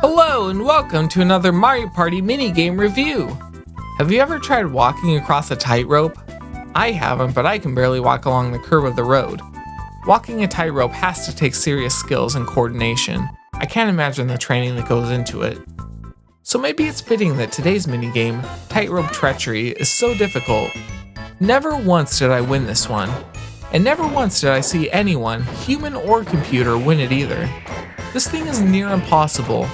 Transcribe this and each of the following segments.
Hello and welcome to another Mario Party minigame review. Have you ever tried walking across a tightrope? I haven't, but I can barely walk along the curve of the road. Walking a tightrope has to take serious skills and coordination. I can't imagine the training that goes into it. So maybe it's fitting that today's minigame, Tightrope Treachery, is so difficult. Never once did I win this one, and never once did I see anyone, human or computer, win it either. This thing is near impossible.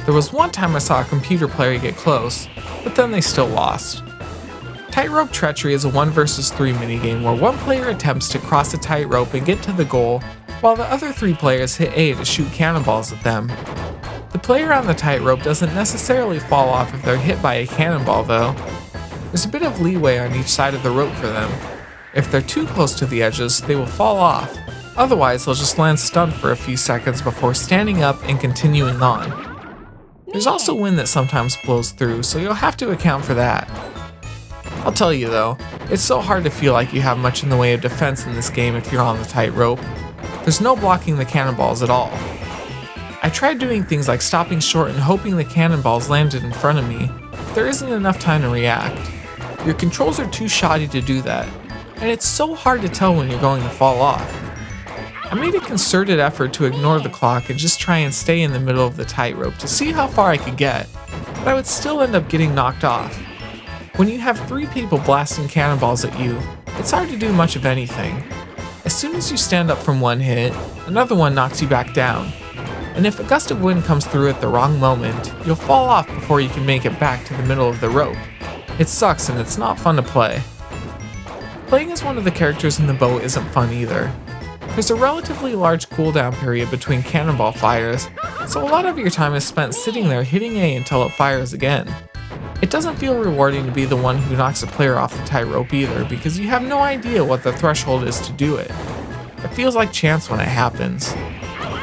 There was one time I saw a computer player get close, but then they still lost. Tightrope Treachery is a 1 vs 3 minigame where one player attempts to cross a tightrope and get to the goal, while the other 3 players hit A to shoot cannonballs at them. The player on the tightrope doesn't necessarily fall off if they're hit by a cannonball though. There's a bit of leeway on each side of the rope for them. If they're too close to the edges, they will fall off. Otherwise, they'll just land stunned for a few seconds before standing up and continuing on. There's also wind that sometimes blows through, so you'll have to account for that. I'll tell you though, it's so hard to feel like you have much in the way of defense in this game if you're on the tightrope. There's no blocking the cannonballs at all. I tried doing things like stopping short and hoping the cannonballs landed in front of me. There isn't enough time to react. Your controls are too shoddy to do that, and it's so hard to tell when you're going to fall off. I made a concerted effort to ignore the clock and just try and stay in the middle of the tightrope to see how far I could get, but I would still end up getting knocked off. When you have 3 people blasting cannonballs at you, it's hard to do much of anything. As soon as you stand up from one hit, another one knocks you back down. And if a gust of wind comes through at the wrong moment, you'll fall off before you can make it back to the middle of the rope. It sucks and it's not fun to play. Playing as one of the characters in the boat isn't fun either. There's a relatively large cooldown period between cannonball fires, so a lot of your time is spent sitting there hitting A until it fires again. It doesn't feel rewarding to be the one who knocks a player off the tightrope either, because you have no idea what the threshold is to do it. It feels like chance when it happens.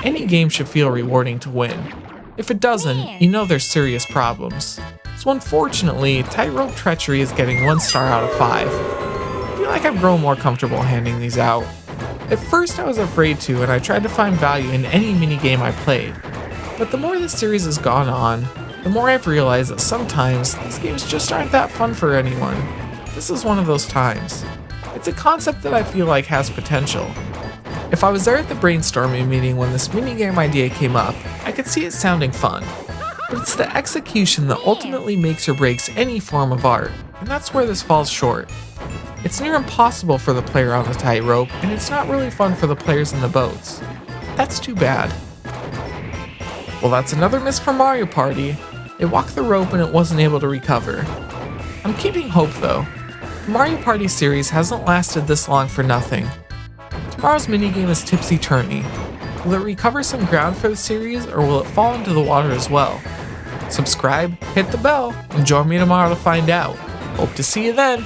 Any game should feel rewarding to win. If it doesn't, you know there's serious problems. So unfortunately, Tightrope Treachery is getting 1 star out of 5. I feel like I've grown more comfortable handing these out. At first I was afraid to, and I tried to find value in any minigame I played. But the more this series has gone on, the more I've realized that sometimes these games just aren't that fun for anyone. This is one of those times. It's a concept that I feel like has potential. If I was there at the brainstorming meeting when this minigame idea came up, I could see it sounding fun. But it's the execution that ultimately makes or breaks any form of art, and that's where this falls short. It's near impossible for the player on the tightrope, and it's not really fun for the players in the boats. That's too bad. Well, that's another miss for Mario Party. It walked the rope and it wasn't able to recover. I'm keeping hope though. The Mario Party series hasn't lasted this long for nothing. Tomorrow's minigame is Tipsy Tourney. Will it recover some ground for the series, or will it fall into the water as well? Subscribe, hit the bell, and join me tomorrow to find out. Hope to see you then!